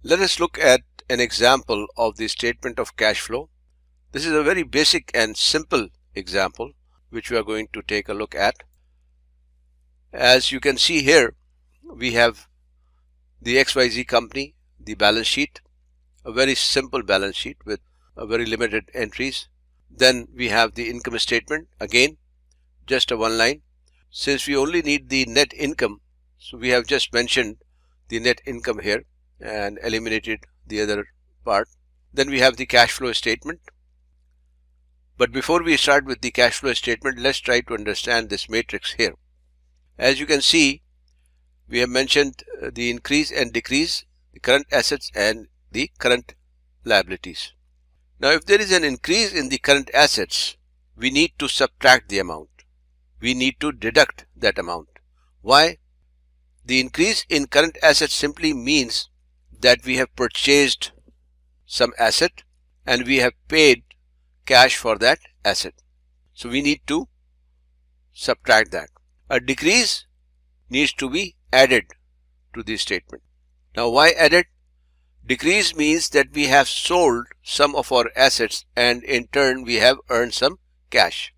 Let us look at an example of the statement of cash flow. This is a very basic and simple example which we are going to take a look at. As you can see here, we have the XYZ company, the balance sheet, a very simple balance sheet with a very limited entries. Then we have the income statement, again just a one line. Since we only need the net income, so we have just mentioned the net income here and eliminated the other part. Then we have the cash flow statement. But before we start with the cash flow statement, let's try to understand this matrix here. As you can see, we have mentioned the increase and decrease, the current assets and the current liabilities. Now, if there is an increase in the current assets, we need to subtract the amount. We need to deduct that amount. Why? The increase in current assets simply means that we have purchased some asset and we have paid cash for that asset. So we need to subtract that. A decrease needs to be added to this statement. Now, why added? Decrease means that we have sold some of our assets and in turn we have earned some cash.